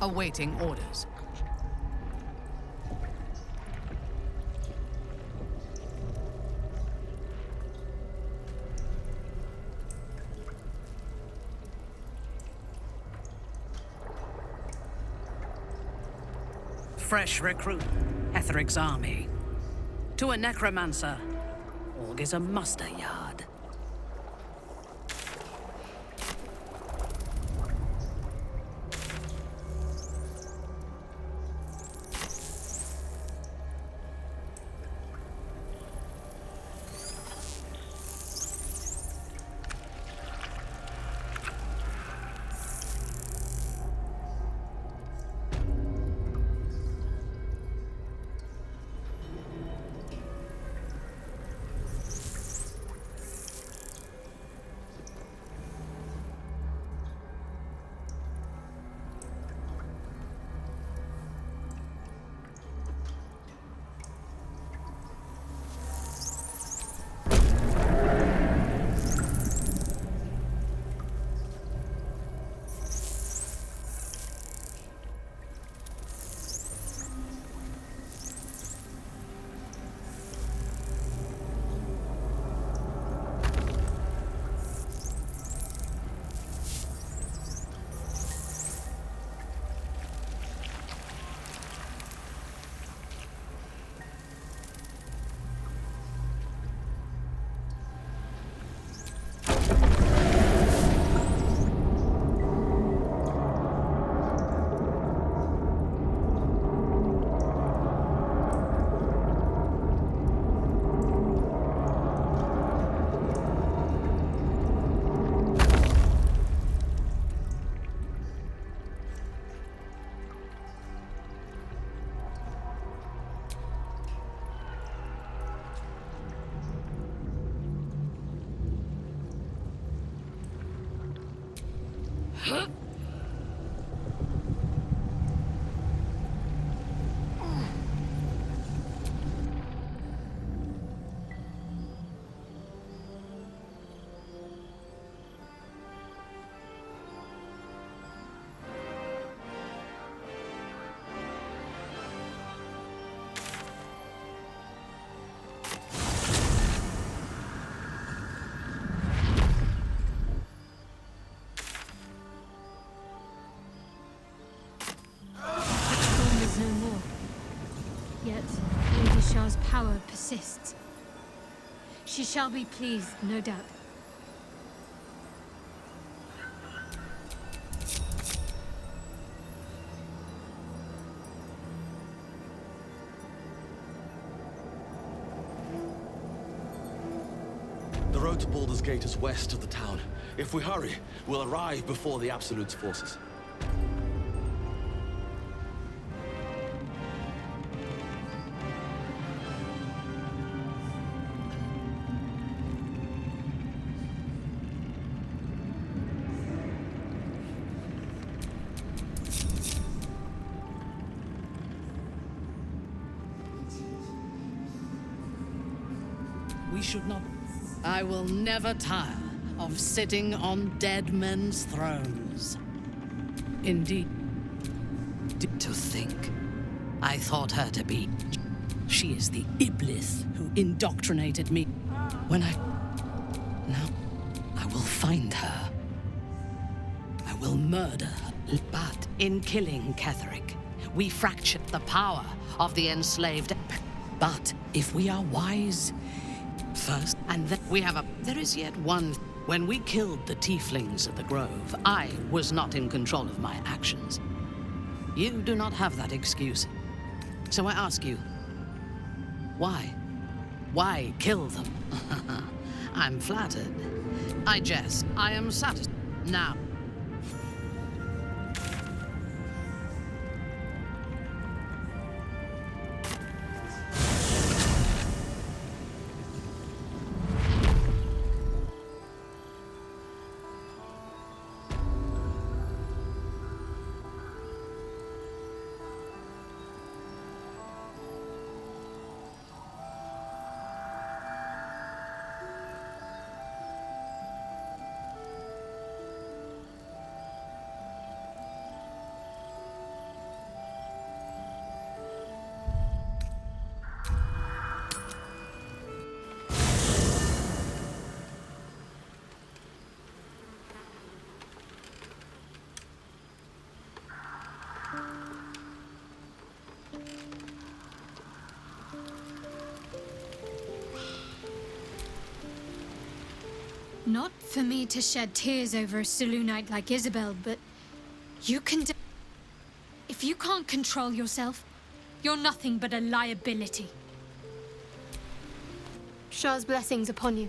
awaiting orders. Fresh recruit, Etheric's army. To a necromancer, Org is a muster yard. Power persists. She shall be pleased, no doubt. The road to Baldur's Gate is west of the town. If we hurry, we'll arrive before the Absolute's forces. Should not. I will never tire of sitting on dead men's thrones. Indeed. To think, I thought her to be. She is the Iblis who indoctrinated me. When I. Now, I will find her. I will murder her. But in killing Ketheric, we fractured the power of the enslaved. But if we are wise, first, and then we have a... There is yet one... When we killed the tieflings of the Grove, I was not in control of my actions. You do not have that excuse. So I ask you, why? Why kill them? I'm flattered. I jest. I am satisfied. Now... Not for me to shed tears over a Selûnite like Isabel, but you can do. If you can't control yourself, you're nothing but a liability. Shah's blessings upon you.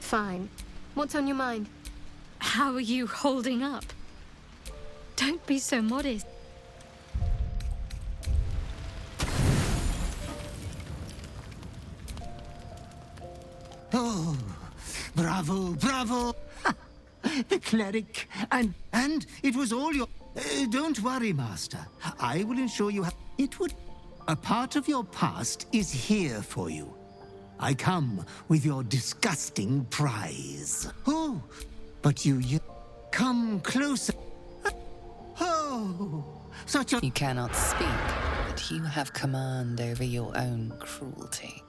Fine. What's on your mind? How are you holding up? Don't be so modest. Oh, bravo, bravo! The cleric, and it was all your... don't worry, Master. I will ensure you have... It would... A part of your past is here for you. I come with your disgusting prize. Oh, but you... Come closer. Oh, such a... You cannot speak, but you have command over your own cruelty.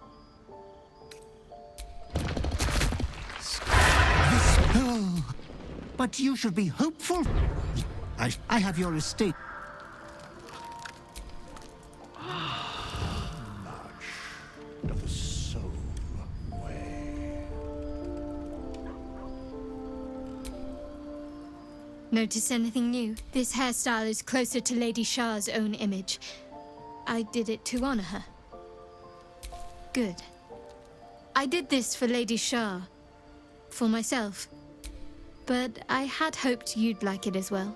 Oh, but you should be hopeful. I have your estate. Much of the soul way. Notice anything new? This hairstyle is closer to Lady Shah's own image. I did it to honor her. Good. I did this for Lady Shah. For myself. But I had hoped you'd like it as well.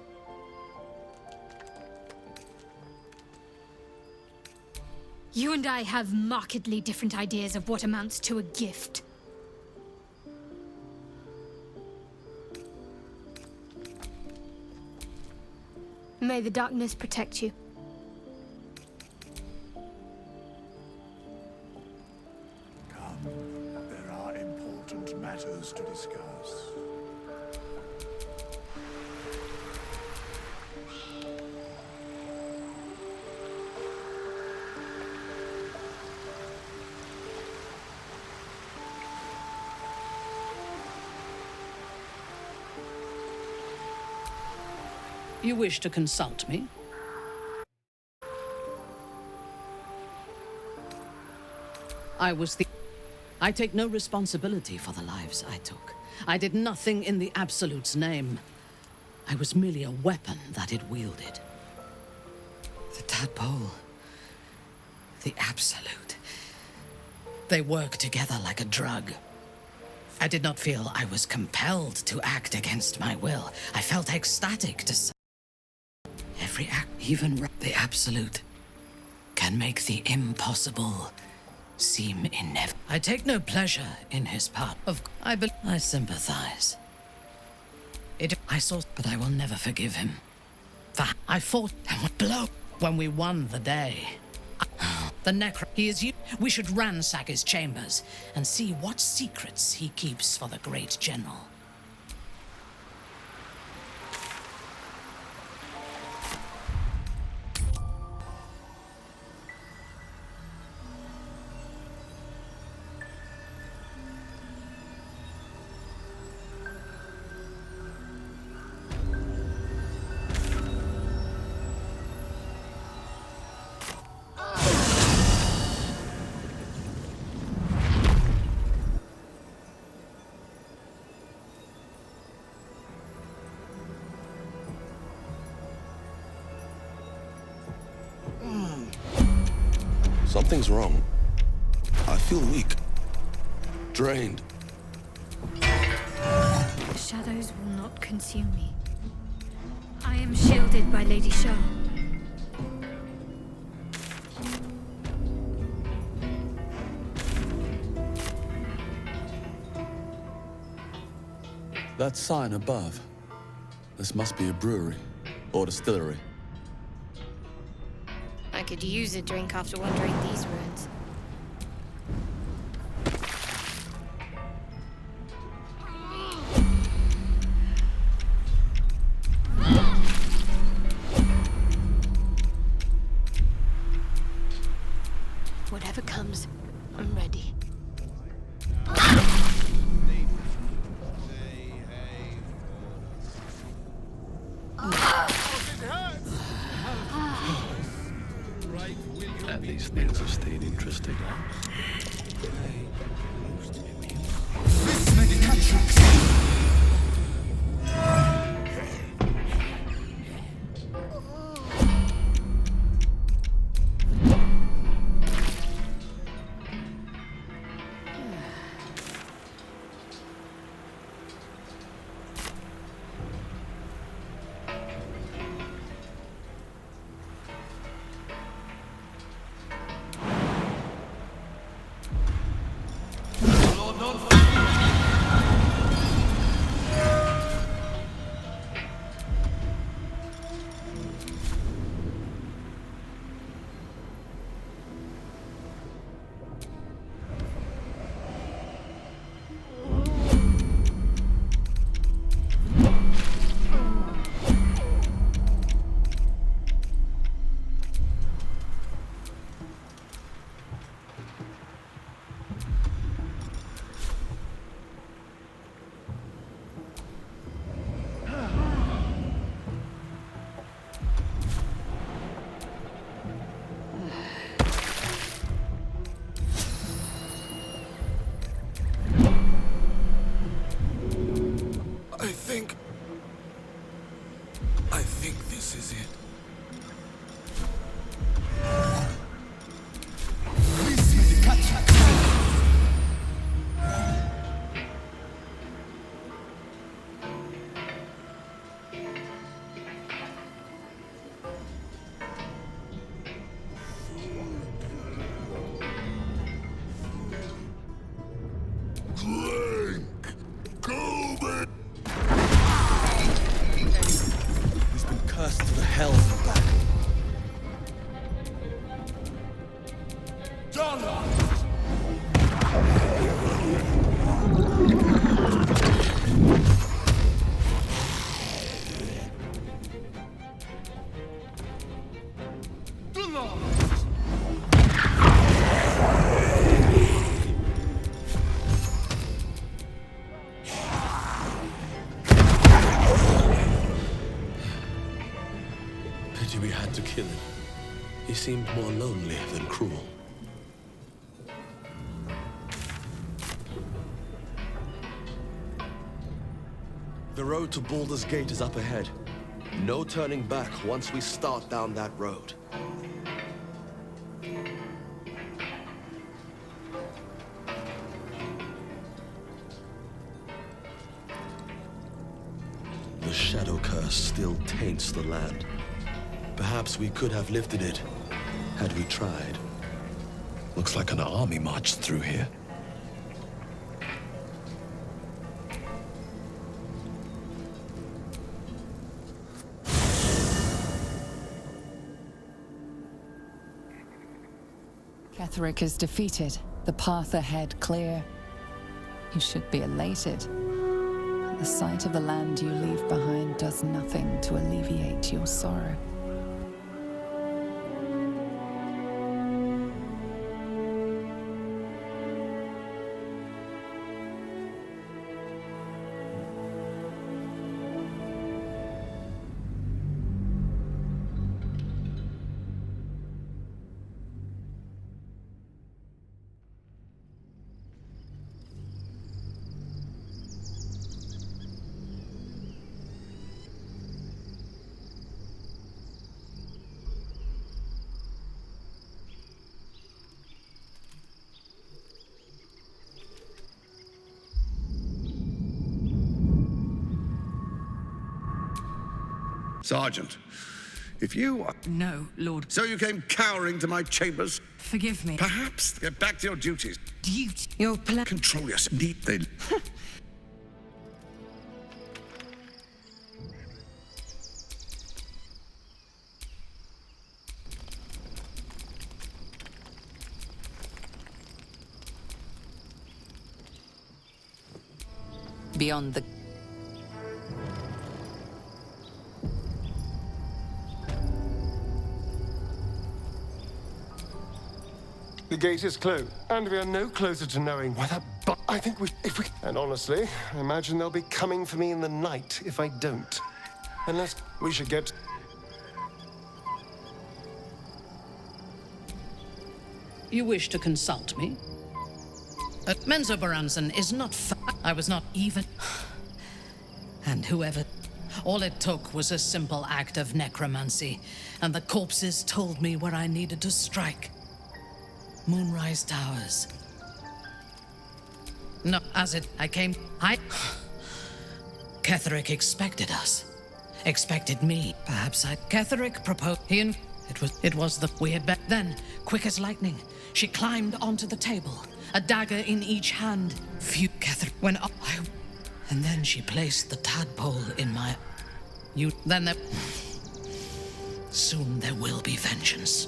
You and I have markedly different ideas of what amounts to a gift. May the darkness protect you. Come, there are important matters to discuss. You wish to consult me? I take no responsibility for the lives I took. I did nothing in the Absolute's name. I was merely a weapon that it wielded. The tadpole. The Absolute. They work together like a drug. I did not feel I was compelled to act against my will. I felt ecstatic to... Every act, even the Absolute, can make the impossible seem inevitable. I take no pleasure in his part. I sympathize. I saw, but I will never forgive him. I fought and would blow when we won the day. The he is you. We should ransack his chambers and see what secrets he keeps for the great general. Something's wrong. I feel weak. Drained. The shadows will not consume me. I am shielded by Lady Shah. That sign above. This must be a brewery or distillery. I could use a drink after wandering these ruins. Whatever comes, I'm ready. And these things have stayed interesting. I think this is it. He's been cursed to the hells and back. Pity we had to kill him. He seemed more lonely than cruel. The road to Baldur's Gate is up ahead. No turning back once we start down that road. The Shadow Curse still taints the land. Perhaps we could have lifted it, had we tried. Looks like an army marched through here. Ketheric is defeated, the path ahead clear. You should be elated. But the sight of the land you leave behind does nothing to alleviate your sorrow. Sergeant, if you are... No, Lord. So you came cowering to my chambers? Forgive me. Perhaps get back to your duties. Duty. Your plan. Control yourself. Indeed, they... Beyond the... The gate is closed, and we are no closer to knowing why that I think if we... And honestly, I imagine they'll be coming for me in the night if I don't. Unless we should get... You wish to consult me? Menzoberranzan is not I was not even... And whoever... All it took was a simple act of necromancy, and the corpses told me where I needed to strike. Moonrise Towers. No, Ketheric expected us. Expected me. Perhaps Ketheric proposed... It was the... We had Then, quick as lightning, she climbed onto the table, a dagger in each hand. Ketheric went up... And then she placed the tadpole in my... Soon there will be vengeance.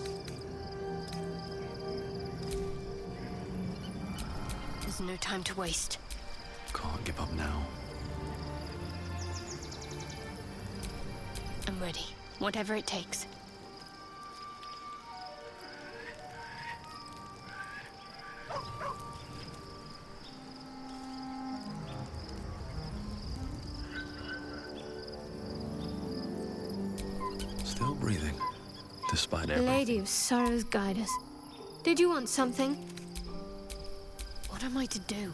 There's no time to waste. Can't give up now. I'm ready. Whatever it takes. Still breathing, despite The everything. Lady of Sorrows guide us. Did you want something? What am I to do?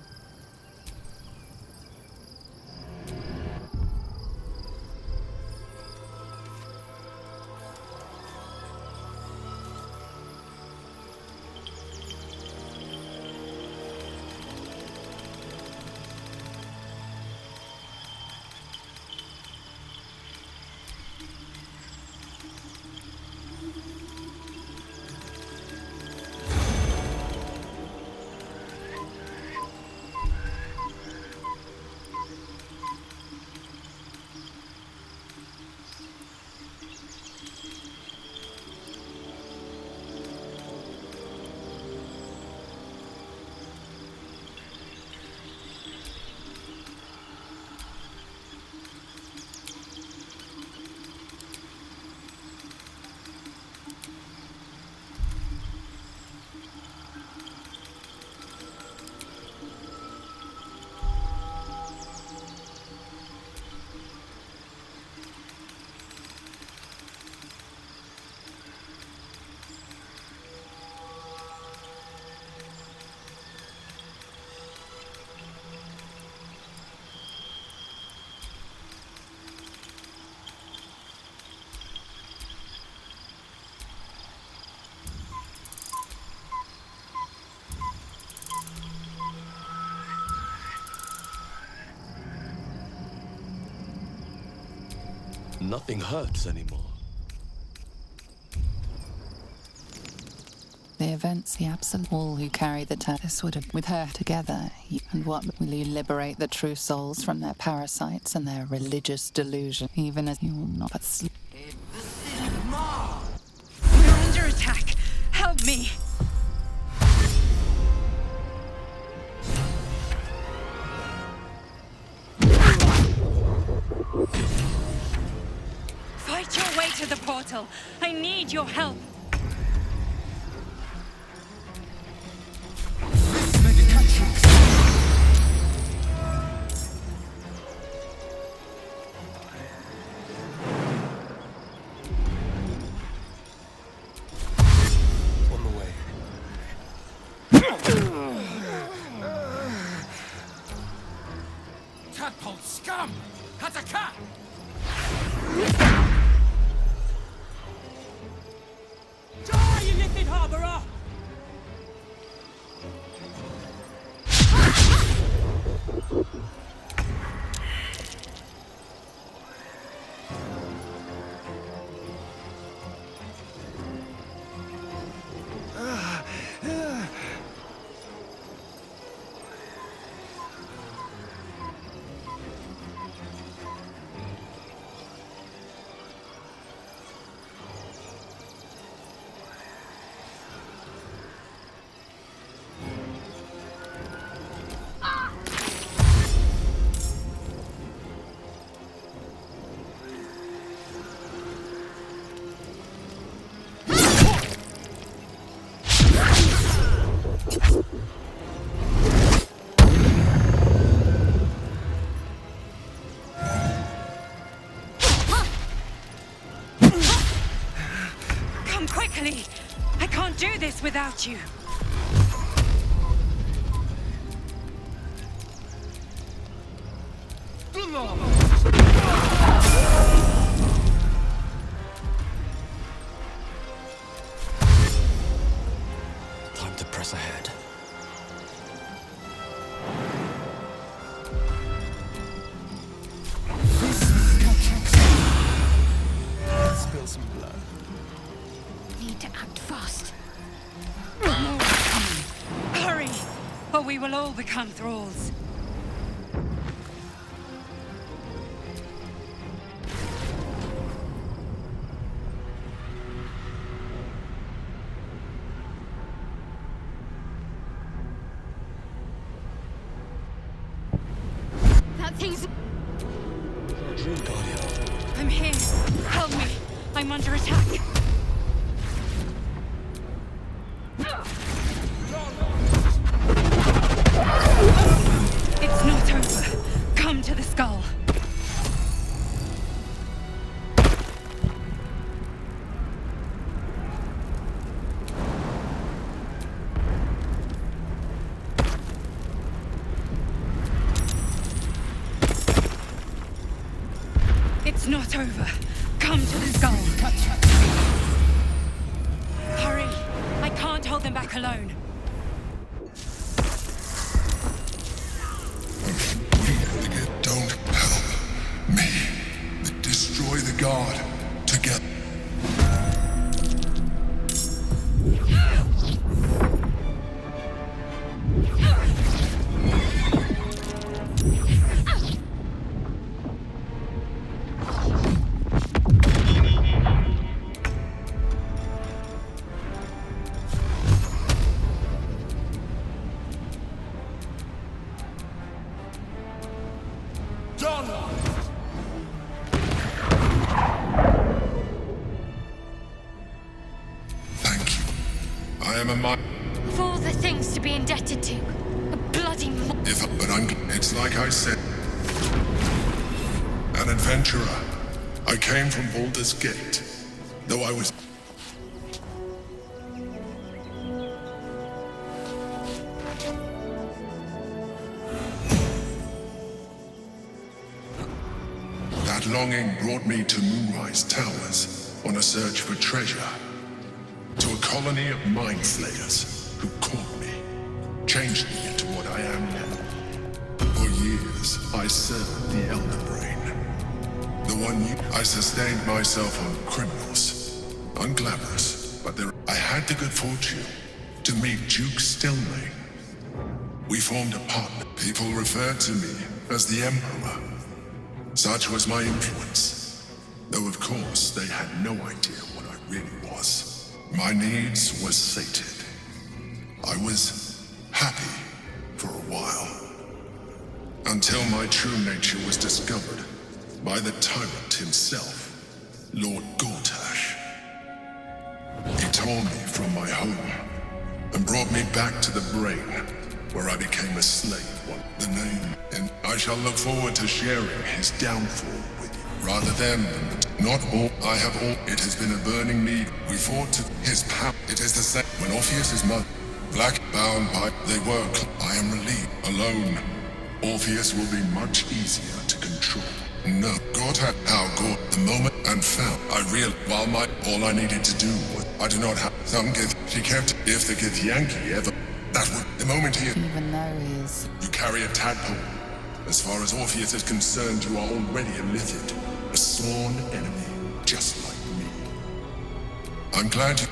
Nothing hurts anymore. The events, the absolute all who carry the this would have with her together. And what will you liberate the true souls from their parasites and their religious delusion, even as you will not but sleep. We're under attack. Help me. Fight your way to the portal. I need your help. On the way. Tadpole scum! Hataka! Die, you little harborer! Come quickly. I can't do this without you. Time to press ahead. Let's spill some blood. Need to act fast. Hurry, or we will all become thralls. That thing's... Guardian. I'm here. Help me. I'm under attack. It's not over. Come to the skull. It's not over. Come to the skull. Hurry. I can't hold them back alone. Don't help me. Destroy the guard together. Thank you. I am a man. Of all the things to be indebted to, a bloody It's like I said. An adventurer. I came from Baldur's Gate. Though I was... That longing brought me to Moonrise Towers on a search for treasure. To a colony of mind flayers who caught me, changed me into what I am now. For years, I served the Elder Brain. The one I sustained myself on criminals. Unglamorous, but I had the good fortune to meet Duke Stelmane. We formed a partner. People referred to me as the Emperor. Such was my influence. Though of course, they had no idea what I really was. My needs were sated. I was happy for a while. Until my true nature was discovered by the tyrant himself, Lord Gortash. He tore me from my home and brought me back to the Brain, where I became a slave. The name, and I shall look forward to sharing his downfall with you. Rather than not all, I have all. It has been a burning need. We fought to his power. It is the same. When Orpheus' mother, black bound by, they were. I am relieved. Alone, Orpheus will be much easier to control. No, God had how God the moment and found. I realized while all I needed to do was I do not have some gift. She kept if the Githyanki ever. That would the moment he. Even though he is. You carry a tadpole. As far as Orpheus is concerned, you are already a Lithid, a sworn enemy, just like me. I'm glad you.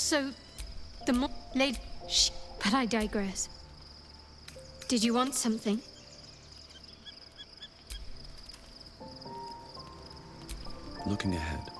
So, the more lady. But I digress. Did you want something? Looking ahead.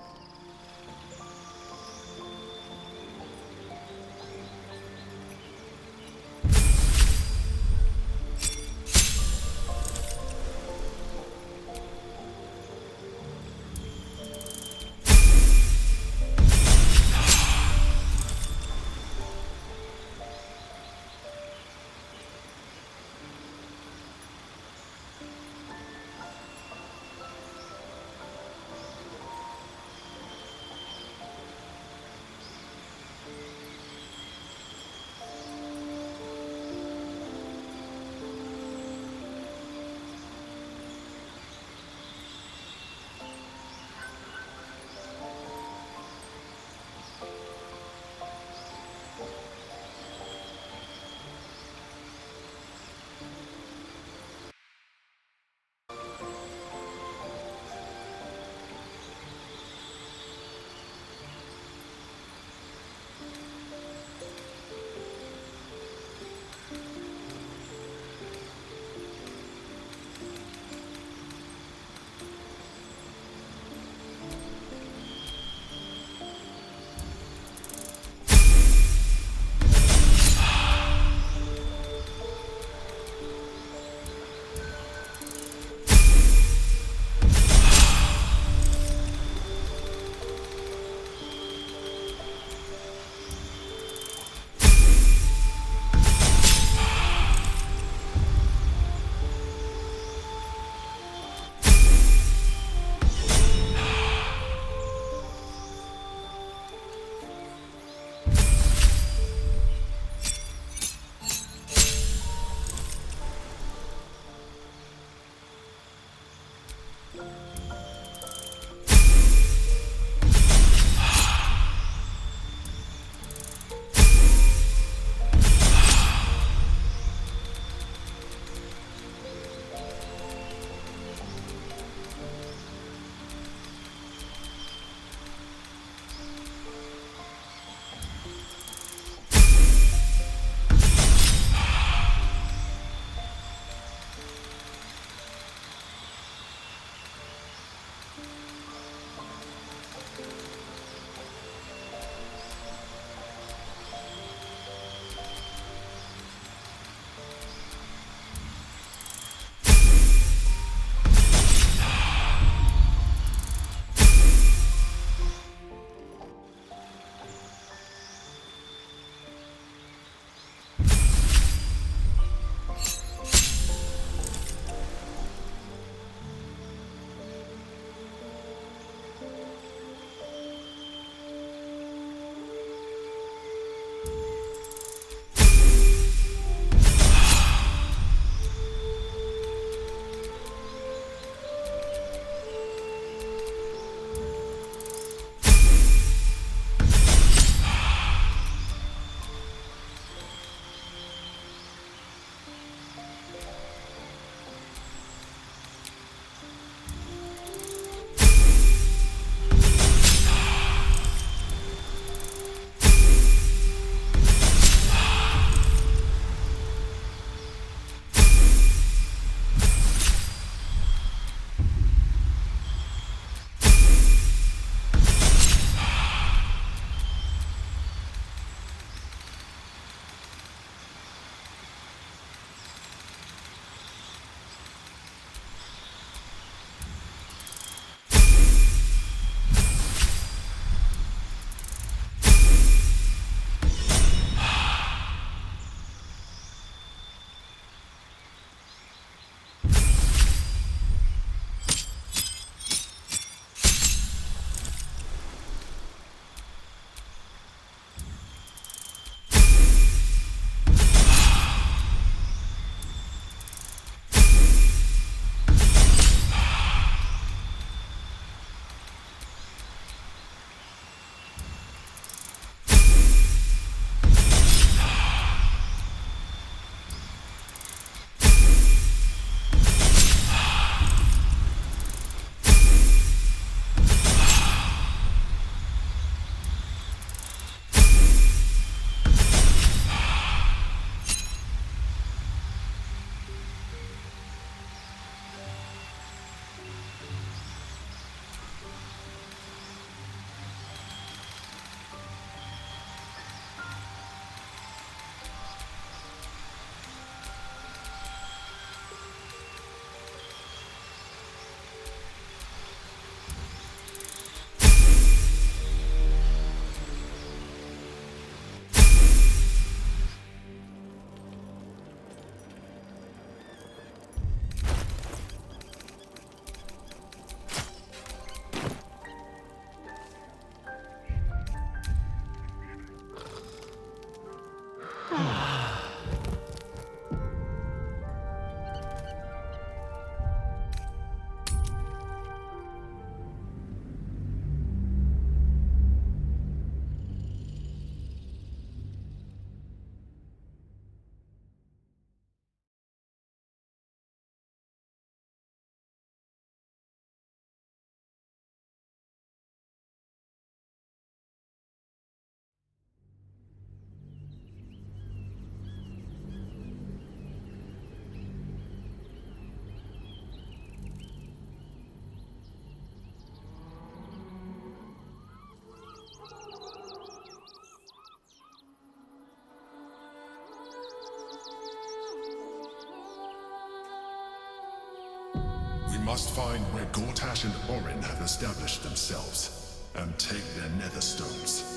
must find where Gortash and Orin have established themselves, and take their nether stones.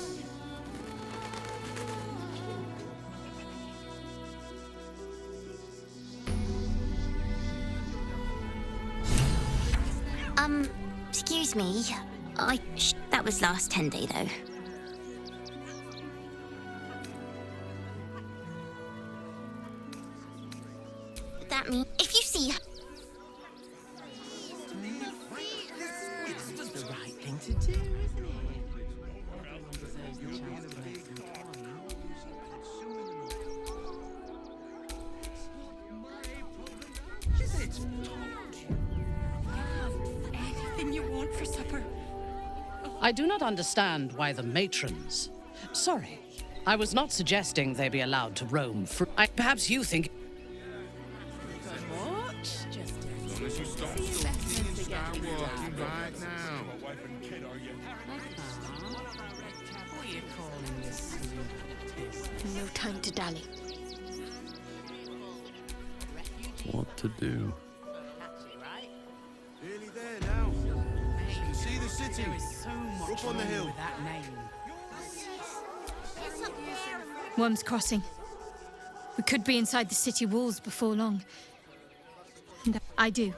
Excuse me. That was last 10 day, though. That means if you see her... It's the right thing to do, isn't it? Is it? Anything you want for supper? I do not understand why the matrons... Sorry, I was not suggesting they be allowed to roam free. Perhaps you think... No time to dally. What to do? Nearly there now. You can see the city. There is so much up on the hill. with that name. Worm's Crossing. We could be inside the city walls before long. And I do.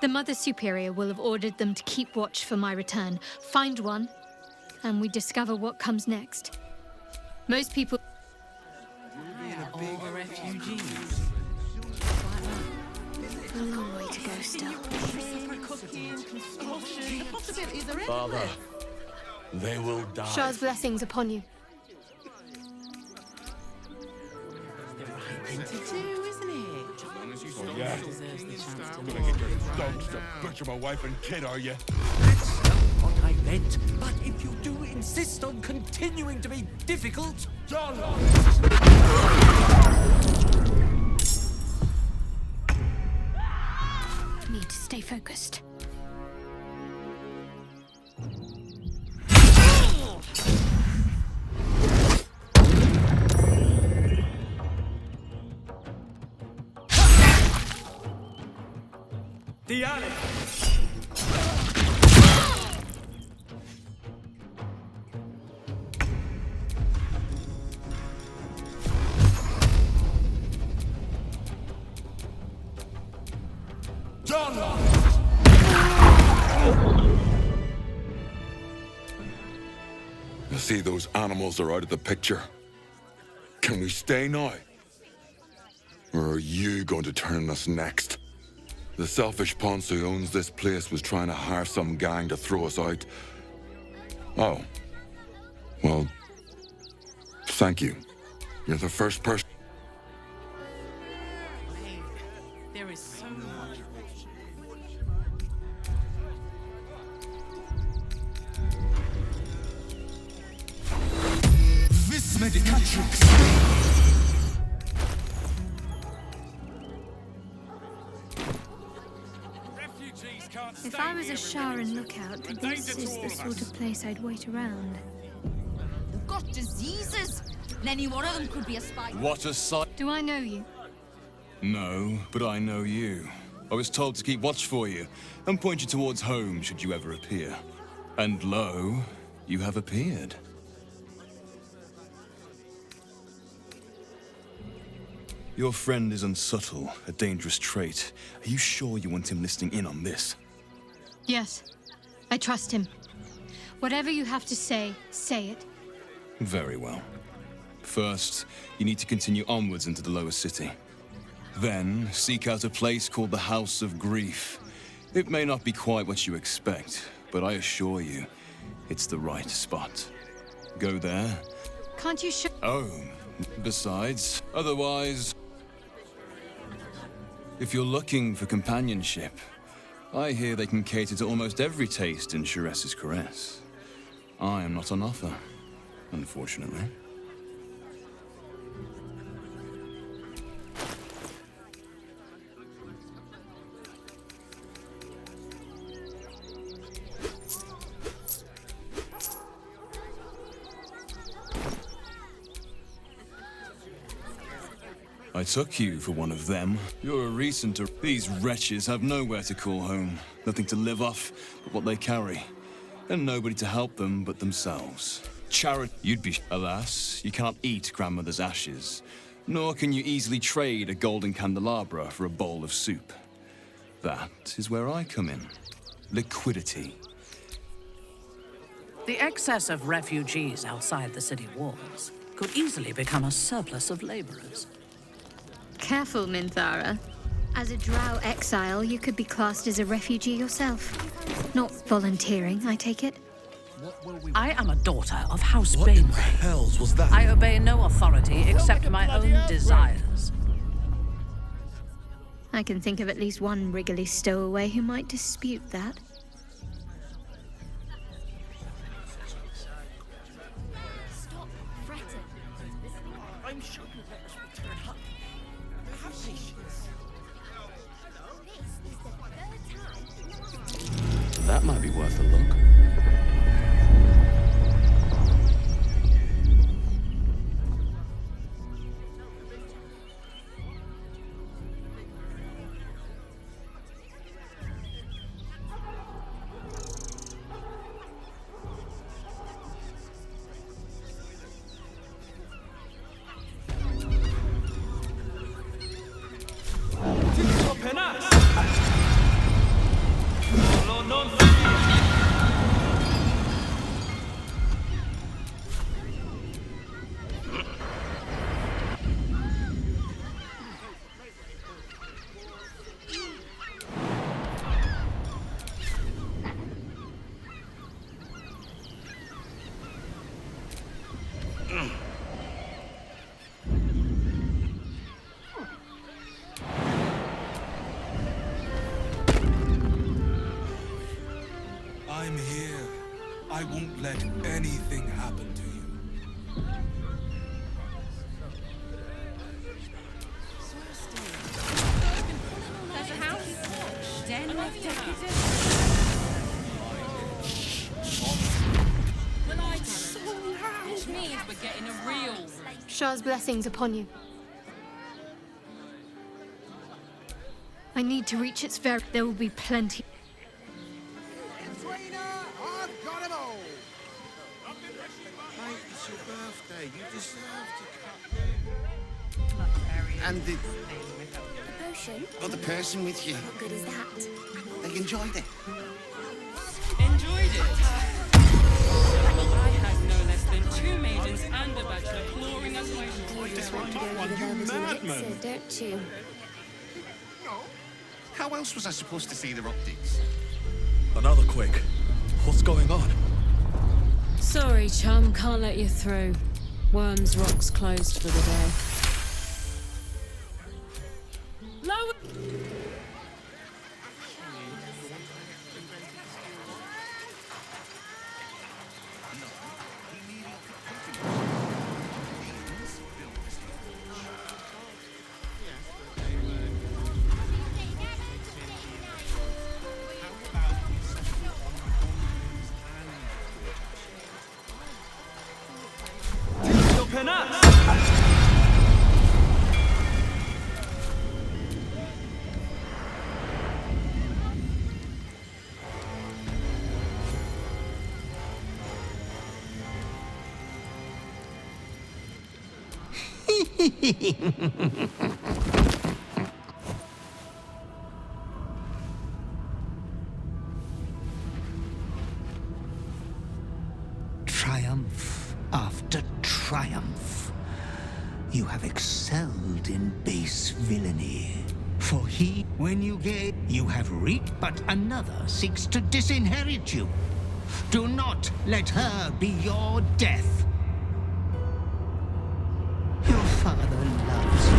The Mother Superior will have ordered them to keep watch for my return. Find one, and we discover what comes next. Most people... All the refugees. A long way to go still. Father, they will die. Shah's blessings upon you. The right thing to do, isn't it? Yeah. Deserves the chance to Gonna get your dogs to butcher my wife and kid, are you? That's not what I meant. But if you do insist on continuing to be difficult, John! Need to stay focused. The alley! John! I see those animals are out of the picture. Can we stay now? Or are you going to turn us next? The selfish Ponce who owns this place was trying to hire some gang to throw us out. Oh. Well, thank you. You're the first person. there is so much. This medicatrix! If I was a Shah and Lookout, this is the sort of place I'd wait around. They've got diseases. And any one of them could be a spy. What a sight. Do I know you? No, but I know you. I was told to keep watch for you and point you towards home should you ever appear. And lo, you have appeared. Your friend is unsubtle, a dangerous trait. Are you sure you want him listening in on this? Yes. I trust him. Whatever you have to say, say it. Very well. First, you need to continue onwards into the lower city. Then, seek out a place called the House of Grief. It may not be quite what you expect, but I assure you, it's the right spot. Go there. Can't you show... Oh, besides, otherwise... If you're looking for companionship, I hear they can cater to almost every taste in Sharess's caress. I am not on offer, unfortunately. I took you for one of them. You're a recent... These wretches have nowhere to call home. Nothing to live off but what they carry. And nobody to help them but themselves. Charity... You'd be... Alas, you cannot eat grandmother's ashes. Nor can you easily trade a golden candelabra for a bowl of soup. That is where I come in. Liquidity. The excess of refugees outside the city walls could easily become a surplus of laborers. Careful, Minthara. As a drow exile, you could be classed as a refugee yourself. Not volunteering, I take it? I am a daughter of House What in Bainbray. the hells was that? I obey no authority except my own desires. I can think of at least one Wriggly stowaway who might dispute that. Stop fretting. I'm sure you let us return home. Have patience. That might be worth a look. I'm here. I won't let anything happen to you. There's a house. Den of decadence. Which means we're getting a real. Shah's blessings upon you. I need to reach its very... There will be plenty. I've got 'em all. Mate, it's your birthday. You deserve to cut. And the Potion? other person with you. What good is that? They enjoyed it. Enjoyed it? I had no less than 2 maidens and a bachelor clawing us away. You just want to go to the velvet elixir, don't you? How else was I supposed to see the optics? Another quake. What's going on? Sorry, chum, can't let you through. Worms Rock's closed for the day. Lower. Triumph after triumph. You have excelled in base villainy. For when you gave, you have reaped, but another seeks to disinherit you. Do not let her be your death. Your father loves you.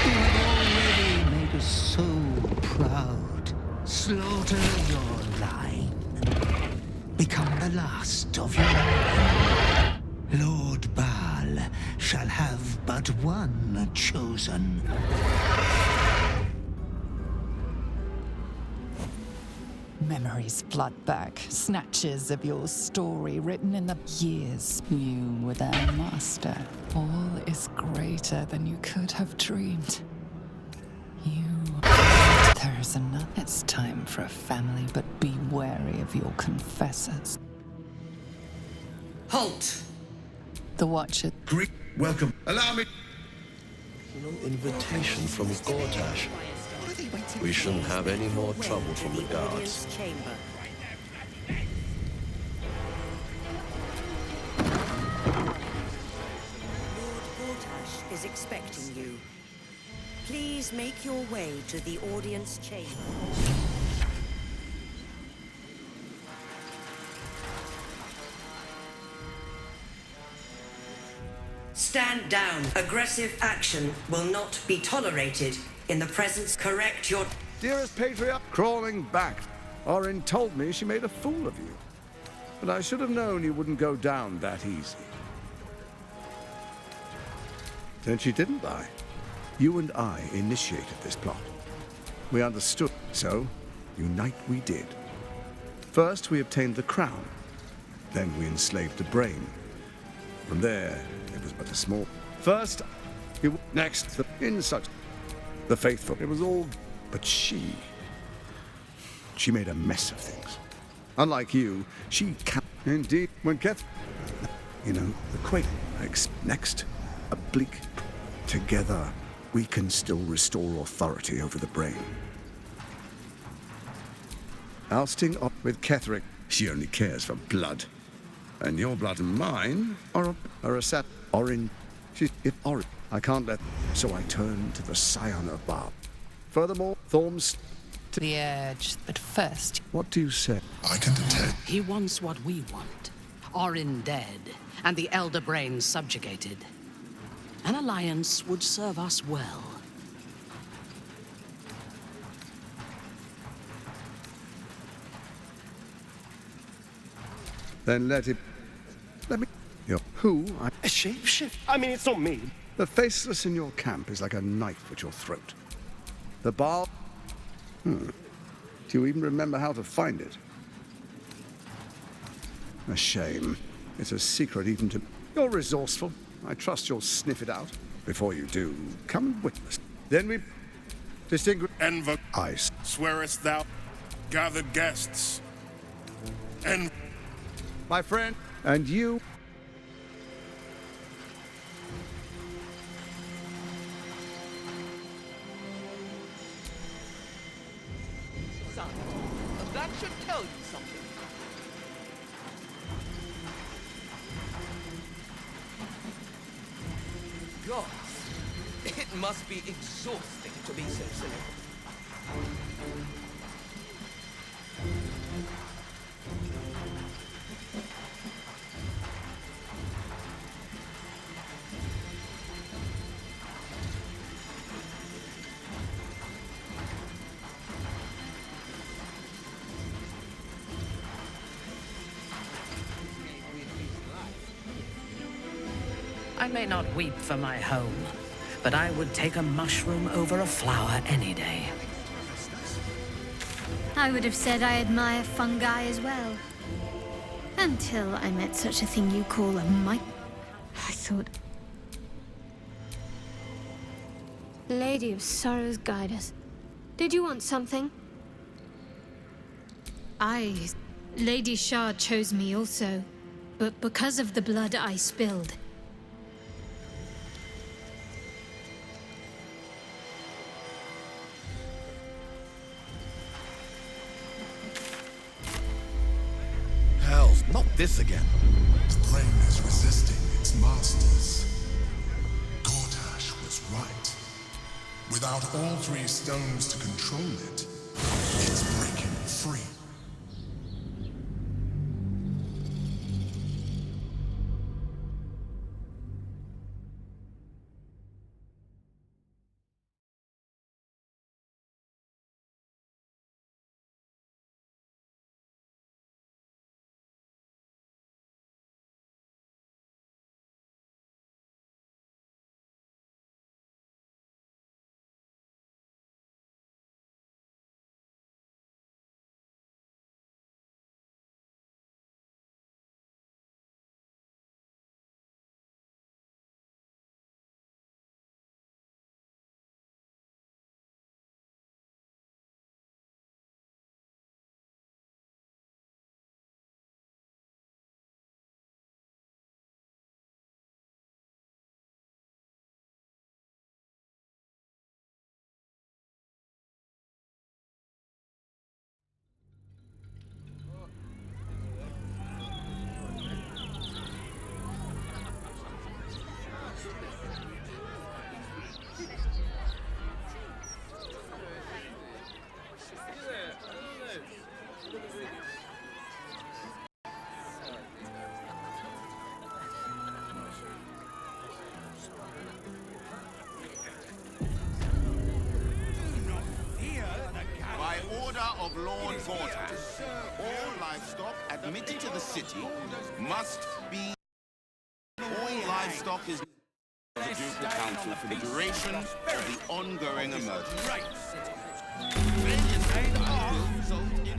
You have already made us so proud. Slaughter your line. Become the last of your line. Lord Baal shall have but one chosen. memories flood back, snatches of your story written in the years. You were their master. All is greater than you could have dreamed. There is another. It's time for a family, but be wary of your confessors. Halt! The Watcher. Greek, welcome. Allow me. No invitation from Gortash. We shouldn't have any more trouble from the guards. Lord Gortash is expecting you. Please make your way to the audience chamber. Stand down. Aggressive action will not be tolerated in the presence. Correct your... Dearest Patriarch, crawling back. Orin told me she made a fool of you. But I should have known you wouldn't go down that easy. Then she didn't lie. You and I initiated this plot. We understood, so unite we did. First, we obtained the crown. Then we enslaved the brain. From there, it was but a small... First, you... Next, in such... The faithful. It was all... But she made a mess of things. Unlike you, she can't... Indeed, when Keth... You know, the quake... Next, a bleak... Together, we can still restore authority over the brain. Ousting up with Ketherick, she only cares for blood. And your blood and mine are a set. Orin, if Orin, I can't let. So I turn to the Scion of Barb. Furthermore, Thorms. To the edge, but first. What do you say? I can detect. He wants what we want. Orin dead, and the Elder Brain subjugated. An alliance would serve us well. Then let me... Who? A shapeshift? I mean, it's not me. The faceless in your camp is like a knife at your throat. The bar... Do you even remember how to find it? A shame. It's a secret even to... You're resourceful. I trust you'll sniff it out. Before you do, come and witness. Then we distinguish... Enver... Ice. Swearest thou gathered guests? My friend, and you... Son, that should tell you something. Gods, it must be exhausting to be so silly. I may not weep for my home, but I would take a mushroom over a flower any day. I would have said I admire fungi as well. Until I met such a thing you call a mite. I thought... Lady of Sorrows, guide us. Did you want something? Lady Shah chose me also, but because of the blood I spilled. Hell, not this again. The brain is resisting its masters. Gortash was right. Without all three stones to control it, it's breaking free. of Lord Gortash, all livestock admitted to the city must be... All livestock is... the Ducal Council for the duration of the ongoing emergency.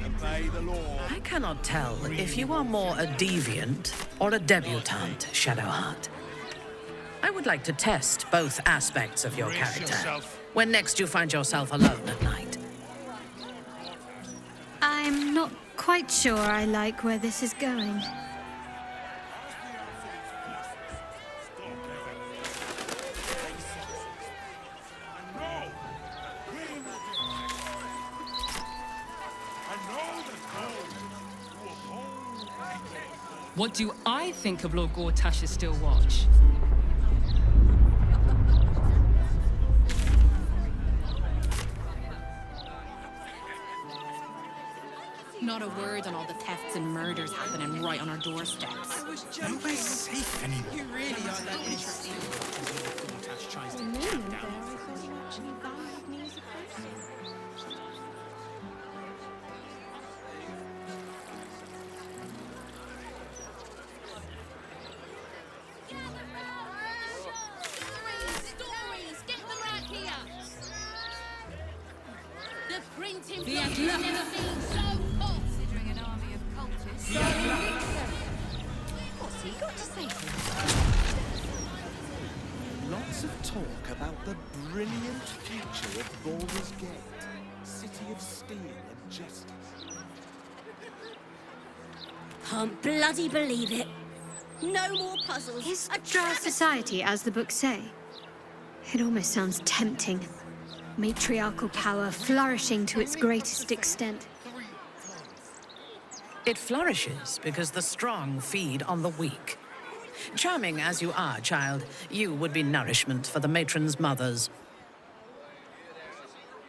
Obey the law. I cannot tell if you are more a deviant or a debutante, Shadowheart. I would like to test both aspects of your character when next you find yourself alone at night. I'm not quite sure I like where this is going. What do I think of Lord Gortash's still watch? Not a word on all the thefts and murders happening right on our doorsteps. Nobody's safe anymore. You really are that interesting. Gortash tries to track down. The You've never been so hot. Considering an army of cultists. What's he got to say for himself? Lots of talk about the brilliant future of Baldur's Gate, city of steel and justice. Can't bloody believe it. No more puzzles. Is Drow society, as the books say? It almost sounds tempting. Matriarchal power flourishing to its greatest extent. It flourishes because the strong feed on the weak. Charming as you are, child, you would be nourishment for the matron's mothers.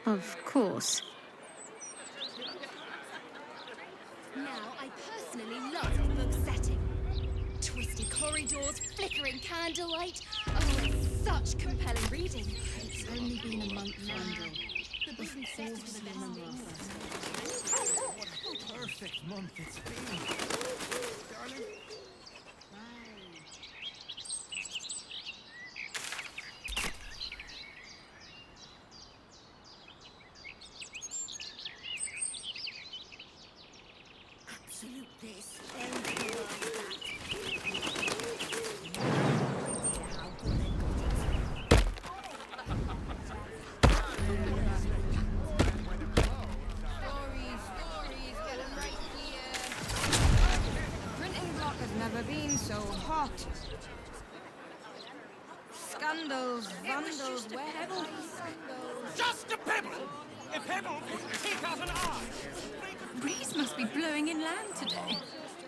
Of course. Now, I personally love the book setting. Twisty corridors, flickering candlelight. Oh, it's such compelling reading. It's only been a month now. The book setting is the best. What a perfect month it's been. Darling. Absolutely splendid. Never been so hot. Scandals, vandals, where have all these scandals? Just a pebble! A pebble could take out an eye! Breeze must be blowing inland today,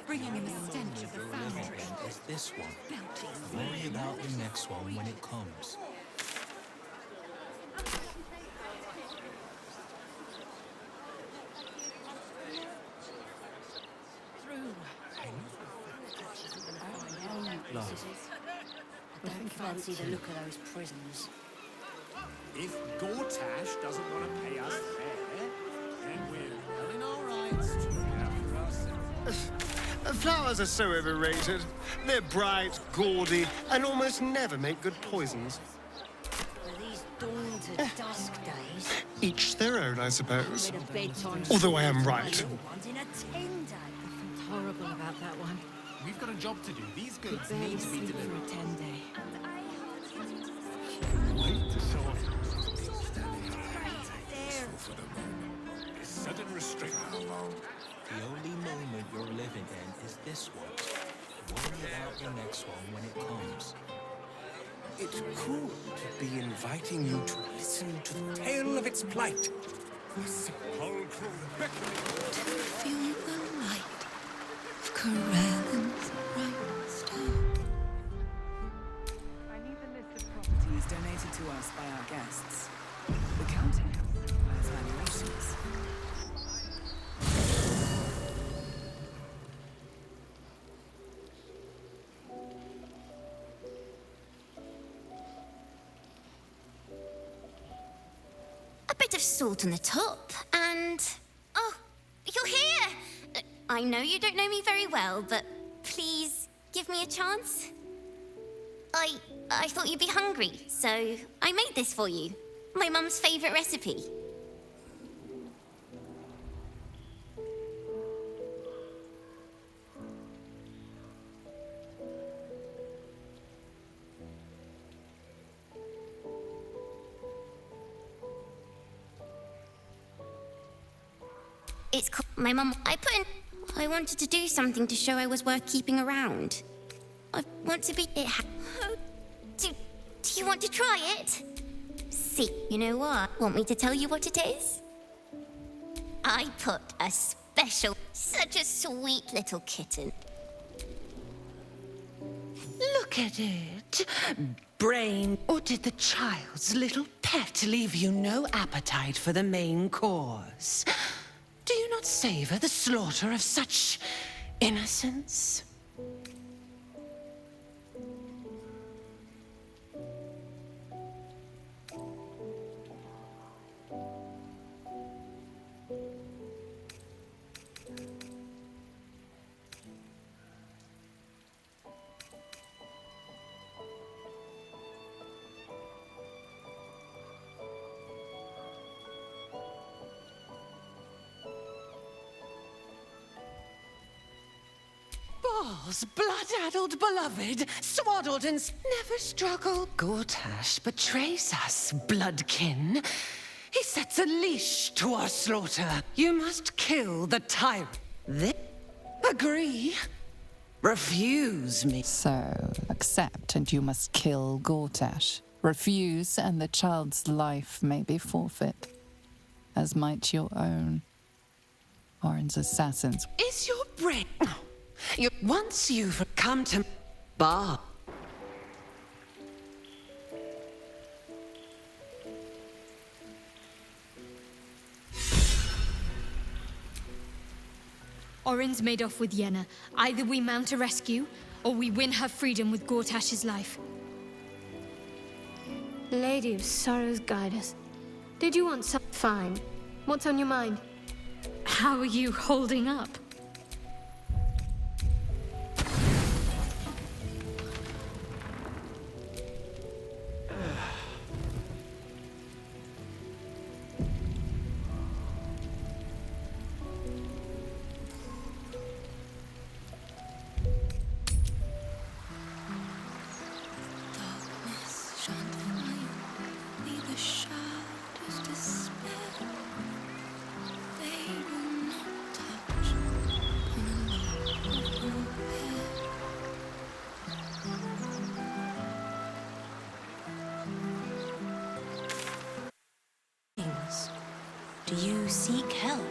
bringing in the stench of the foundry. Is this one. Worry about the next one when it comes. I don't fancy the look of those prisons. If Gortash doesn't want to pay us fair, then we're well in our rights to look after ourselves. Flowers are so overrated. They're bright, gaudy, and almost never make good poisons. Are these dawn to dusk days? Each their own, I suppose. Rid of bedtime Although I am right. ones in a 10-day. Horrible about that one. We've got a job to do. These goods Barely need to be sleep for delivered. a 10-day. Wait to show off. Is sudden restriction. The only moment you're living in is this one. Worry about the next one when it comes. It's cool to be inviting you to listen to the tale of its plight. The sepulchral beckoning. Feel the light of Corellan's rhinestone. I need the list of properties donated to us by our guests. The counting has valuations. A bit of salt on the top, and you're here! I know you don't know me very well, but please give me a chance. I thought you'd be hungry, so I made this for you. My mum's favorite recipe. It's called my mum. I wanted to do something to show I was worth keeping around. I want to be it. Do you want to try it? See, you know what? Want me to tell you what it is? I put a special, such a sweet little kitten. Look at it. Brain, or did the child's little pet leave you no appetite for the main course? Do you not savor the slaughter of such innocence? Balls, blood-addled beloved, swaddled and never struggle. Gortash betrays us, bloodkin. He sets a leash to our slaughter. You must kill the tyrant. Agree? Refuse me. So, accept and you must kill Gortash. Refuse and the child's life may be forfeit, as might your own. Orin's assassins. Is your brain... Once you've come to bar. Orin's made off with Yenna. Either we mount a rescue, or we win her freedom with Gortash's life. Lady of Sorrows, guide us. Did you want some? Fine. What's on your mind? How are you holding up? Do you seek help?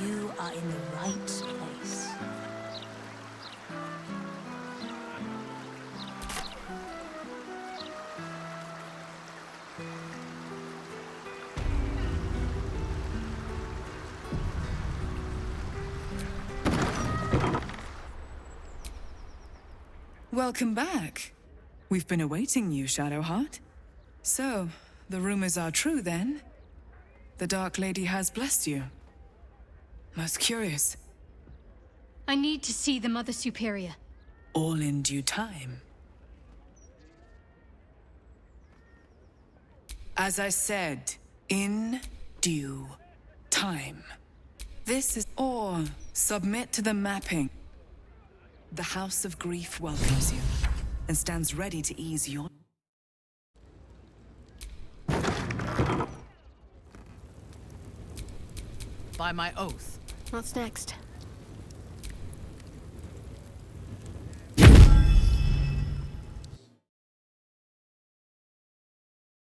You are in the right place. Welcome back. We've been awaiting you, Shadowheart. So, the rumors are true then? The Dark Lady has blessed you. Most curious. I need to see the Mother Superior. All in due time. As I said, in due time. This is... Or submit to the mapping. The House of Grief welcomes you and stands ready to ease your... By my oath. What's next?